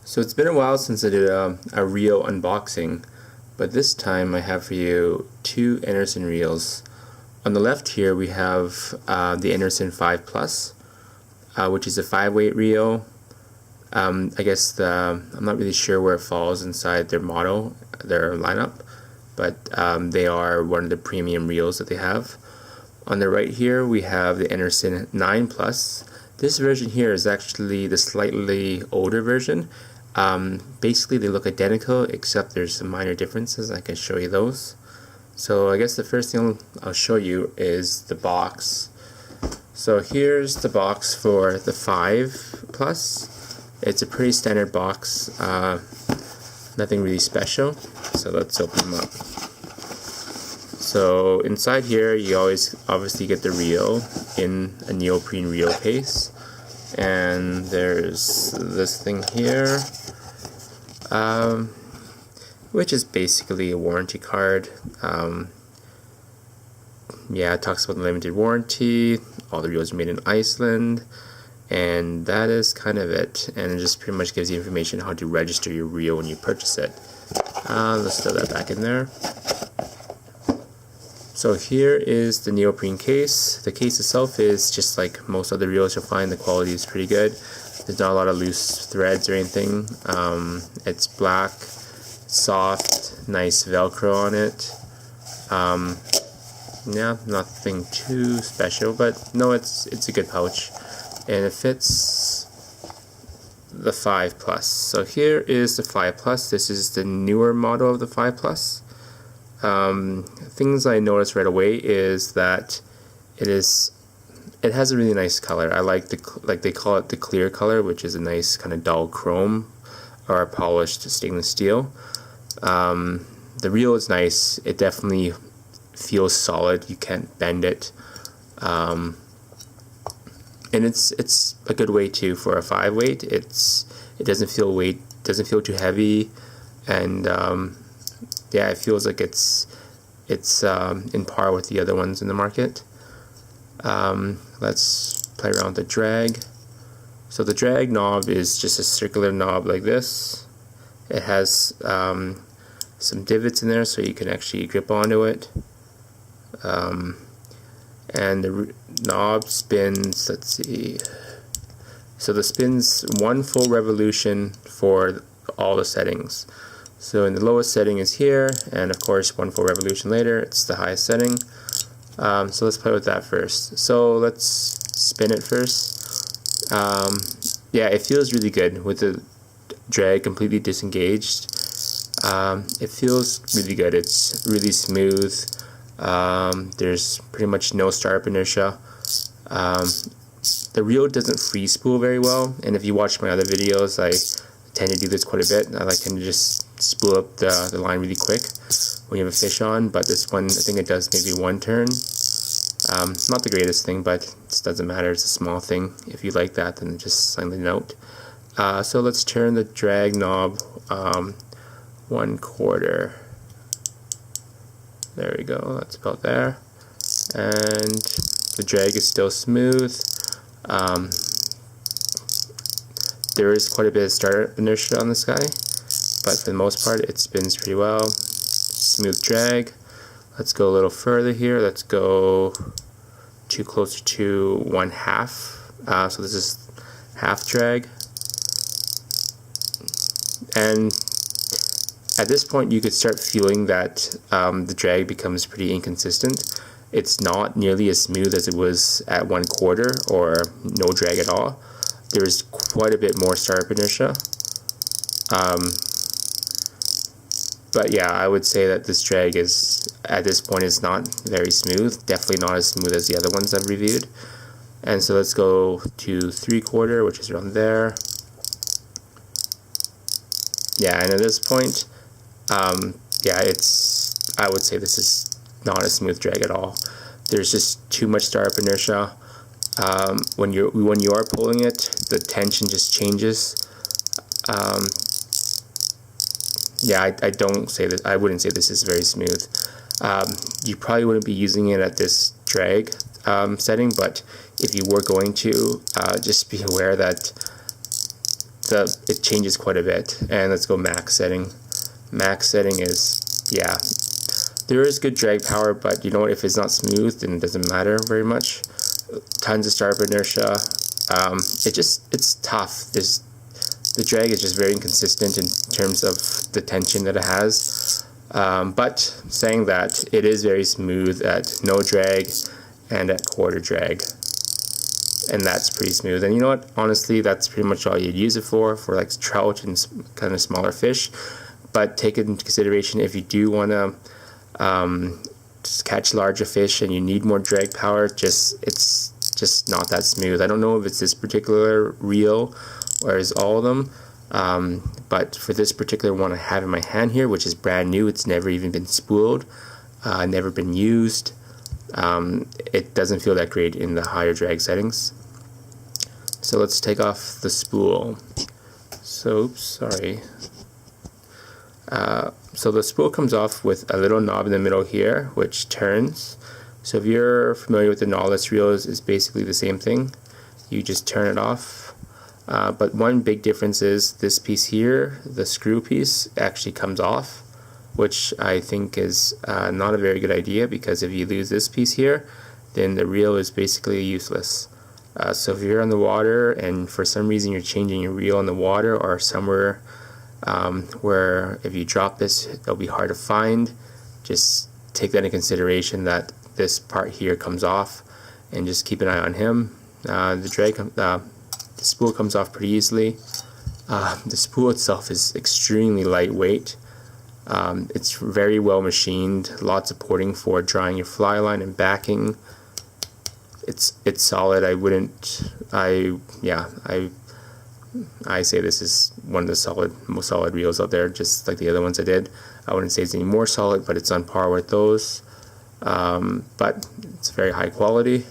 So it's been a while since I did a reel unboxing, but this time I have for you two Einarsson reels. On the left here we have the Einarsson 5 Plus, which is a 5-weight reel. I'm not really sure where it falls inside their model, their lineup, but they are one of the premium reels that they have. On the right here we have the Einarsson 9 Plus. This version here is actually the slightly older version. Basically they look identical except there's some minor differences. I can show you those. So I guess the first thing I'll show you is the box. So here's the box for the 5 Plus. It's a pretty standard box, nothing really special. So let's open them up. So inside here you obviously get the reel in a neoprene reel case. And there's this thing here, which is basically a warranty card. It talks about the limited warranty, all the reels are made in Iceland, and that is kind of it. And it just pretty much gives you information how to register your reel when you purchase it. Let's throw that back in there. So here is the neoprene case. The case itself is just like most other reels you'll find. The quality is pretty good. There's not a lot of loose threads or anything. It's black, soft, nice Velcro on it. Nothing too special, but no, it's a good pouch, and it fits the 5 Plus. So here is the 5 Plus. This is the newer model of the 5 Plus. Things I noticed right away is that it has a really nice color. I like they call it the clear color, which is a nice kind of dull chrome or a polished stainless steel. The reel is nice. It definitely feels solid. You can't bend it, and it's a good weight too for a 5-weight. It doesn't feel too heavy, and it feels like it's in par with the other ones in the market. Let's play around with the drag. So the drag knob is just a circular knob like this. It has some divots in there so you can actually grip onto it. And the knob spins, let's see, so the spins 1 full revolution for all the settings. So in the lowest setting is here, and of course 1 full revolution later it's the highest setting. So let's play with that first. So let's spin it first. It feels really good with the drag completely disengaged. It feels really good. It's really smooth. There's pretty much no startup inertia. The reel doesn't free spool very well, and if you watch my other videos, I tend to do this quite a bit. I like to just spool up the line really quick when you have a fish on, but this one, I think it does maybe 1 turn. Not the greatest thing, but it doesn't matter. It's a small thing. If you like that, then just sign the note. So let's turn the drag knob 1/4. There we go, that's about there. And the drag is still smooth. There is quite a bit of startup inertia on this guy, but for the most part it spins pretty well. Smooth drag. Let's go a little further here. Let's go closer to 1/2. So this is half drag. And at this point you could start feeling that the drag becomes pretty inconsistent. It's not nearly as smooth as it was at 1/4 or no drag at all. There's quite a bit more startup inertia. But yeah, I would say that this drag at this point is not very smooth. Definitely not as smooth as the other ones I've reviewed. And so let's go to 3/4, which is around there. Yeah, and at this point, I would say this is not a smooth drag at all. There's just too much startup inertia. When you are pulling it, the tension just changes. I wouldn't say this is very smooth. You probably wouldn't be using it at this drag setting, but if you were going to, just be aware that it changes quite a bit. And let's go max setting. Max setting is, yeah, there is good drag power, but you know what, if it's not smooth, then it doesn't matter very much. Tons of startup inertia. It's tough. The drag is just very inconsistent in terms of the tension that it has. But saying that, it is very smooth at no drag and at quarter drag. And that's pretty smooth. And you know what, honestly, that's pretty much all you'd use it for like trout and kind of smaller fish. But take into consideration, if you do want to just catch larger fish and you need more drag power, it's just not that smooth. I don't know if it's this particular reel or is all of them, but for this particular one I have in my hand here, which is brand new, it's never even been spooled, never been used, it doesn't feel that great in the higher drag settings. So let's take off the spool. So, oops, sorry. So the spool comes off with a little knob in the middle here, which turns. So if you're familiar with the knotless reels, it's basically the same thing. You just turn it off. But one big difference is this piece here, the screw piece, actually comes off, which I think is not a very good idea, because if you lose this piece here, then the reel is basically useless. So if you're on the water and for some reason you're changing your reel in the water or somewhere where if you drop this it'll be hard to find, just take that into consideration, that this part here comes off, and just keep an eye on him. The spool comes off pretty easily. The spool itself is extremely lightweight. It's very well machined, lots of porting for drawing your fly line and backing. It's solid. I say this is one of the most solid reels out there, just like the other ones I did. I wouldn't say it's any more solid, but it's on par with those. But it's very high quality.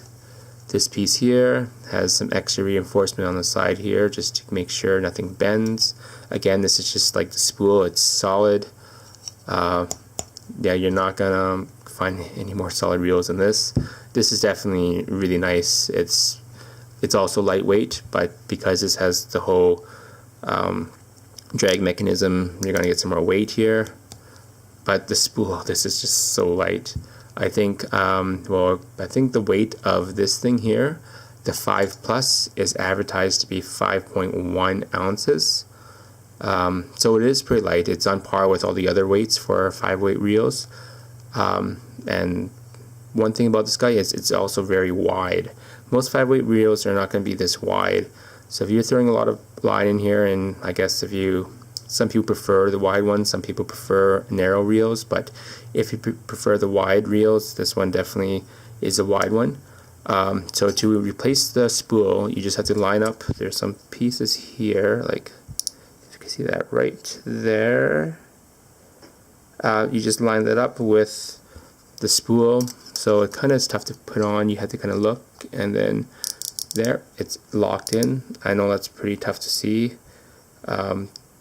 This piece here has some extra reinforcement on the side here, just to make sure nothing bends. Again, this is just like the spool, it's solid. Yeah, you're not gonna find any more solid reels than this. This is definitely really nice. It's also lightweight, but because this has the whole drag mechanism, you're gonna get some more weight here. But the spool, this is just so light. I think I think the weight of this thing here, the 5 Plus, is advertised to be 5.1 ounces. So it is pretty light. It's on par with all the other weights for 5-weight reels. And one thing about this guy is it's also very wide. Most 5-weight reels are not going to be this wide. So if you're throwing a lot of line in here, and I guess some people prefer the wide ones, some people prefer narrow reels, but if you prefer the wide reels, this one definitely is a wide one. So to replace the spool, you just have to line up. There's some pieces here, like if you can see that right there. You just line that up with the spool. So it kind of is tough to put on. You have to kind of look, and then there, it's locked in. I know that's pretty tough to see.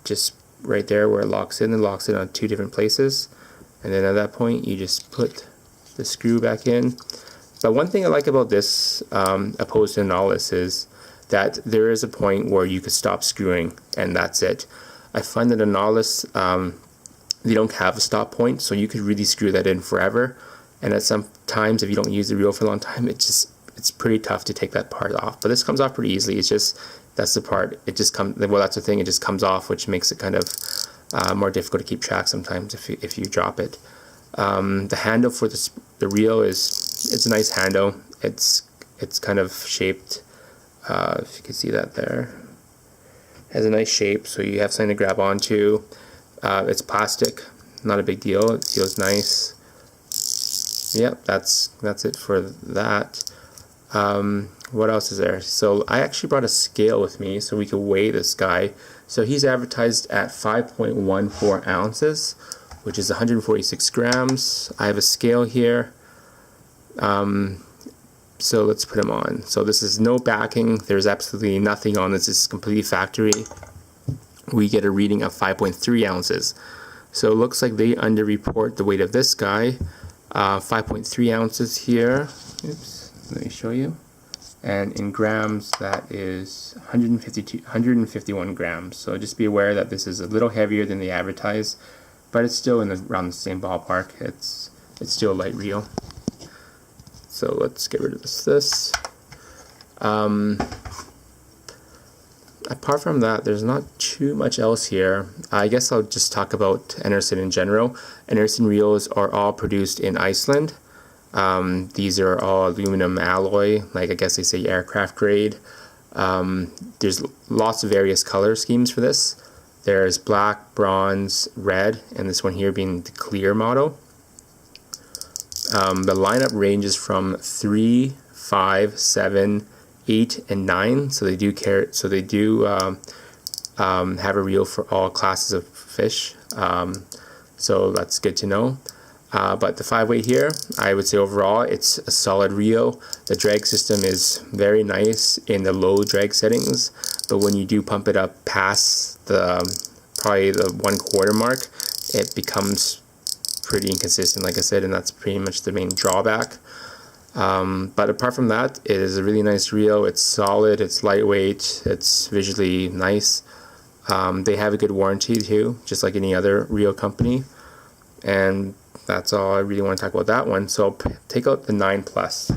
Just right there where it locks in on 2 different places, and then at that point you just put the screw back in. But one thing I like about this, opposed to the knotless, is that there is a point where you could stop screwing and that's it. I find that a knotless, they don't have a stop point, so you could really screw that in forever, and at some times if you don't use the reel for a long time, it's pretty tough to take that part off. But this comes off pretty easily. It's just, that's the part, it just comes, well, that's the thing, it just comes off, which makes it kind of more difficult to keep track sometimes if you drop it. The handle for the reel it's a nice handle. It's kind of shaped, if you can see that there, it has a nice shape, so you have something to grab onto. It's plastic, not a big deal, it feels nice. Yep, that's it for that. What else is there? So I actually brought a scale with me so we could weigh this guy. So he's advertised at 5.14 ounces, which is 146 grams. I have a scale here. So let's put him on. So this is no backing. There's absolutely nothing on this. This is completely factory. We get a reading of 5.3 ounces. So it looks like they underreport the weight of this guy. 5.3 ounces here. Oops, let me show you. and in grams that is 151 grams. So just be aware that this is a little heavier than they advertise, but it's still around the same ballpark. It's still a light reel. So let's get rid of this. Apart from that, there's not too much else here. I guess I'll just talk about Einarsson in general. Einarsson reels are all produced in Iceland. These are all aluminum alloy, like I guess they say aircraft grade. There's lots of various color schemes for this. There's black, bronze, red, and this one here being the clear model. The lineup ranges from 3, 5, 7, 8, and 9. So they do have a reel for all classes of fish. So that's good to know. But the 5-weight here, I would say overall it's a solid reel. The drag system is very nice in the low drag settings, but when you do pump it up past probably the 1/4 mark, it becomes pretty inconsistent, like I said, and that's pretty much the main drawback. But apart from that, it is a really nice reel. It's solid, it's lightweight, it's visually nice. They have a good warranty too, just like any other reel company. And that's all I really want to talk about that one. So take out the 9 Plus.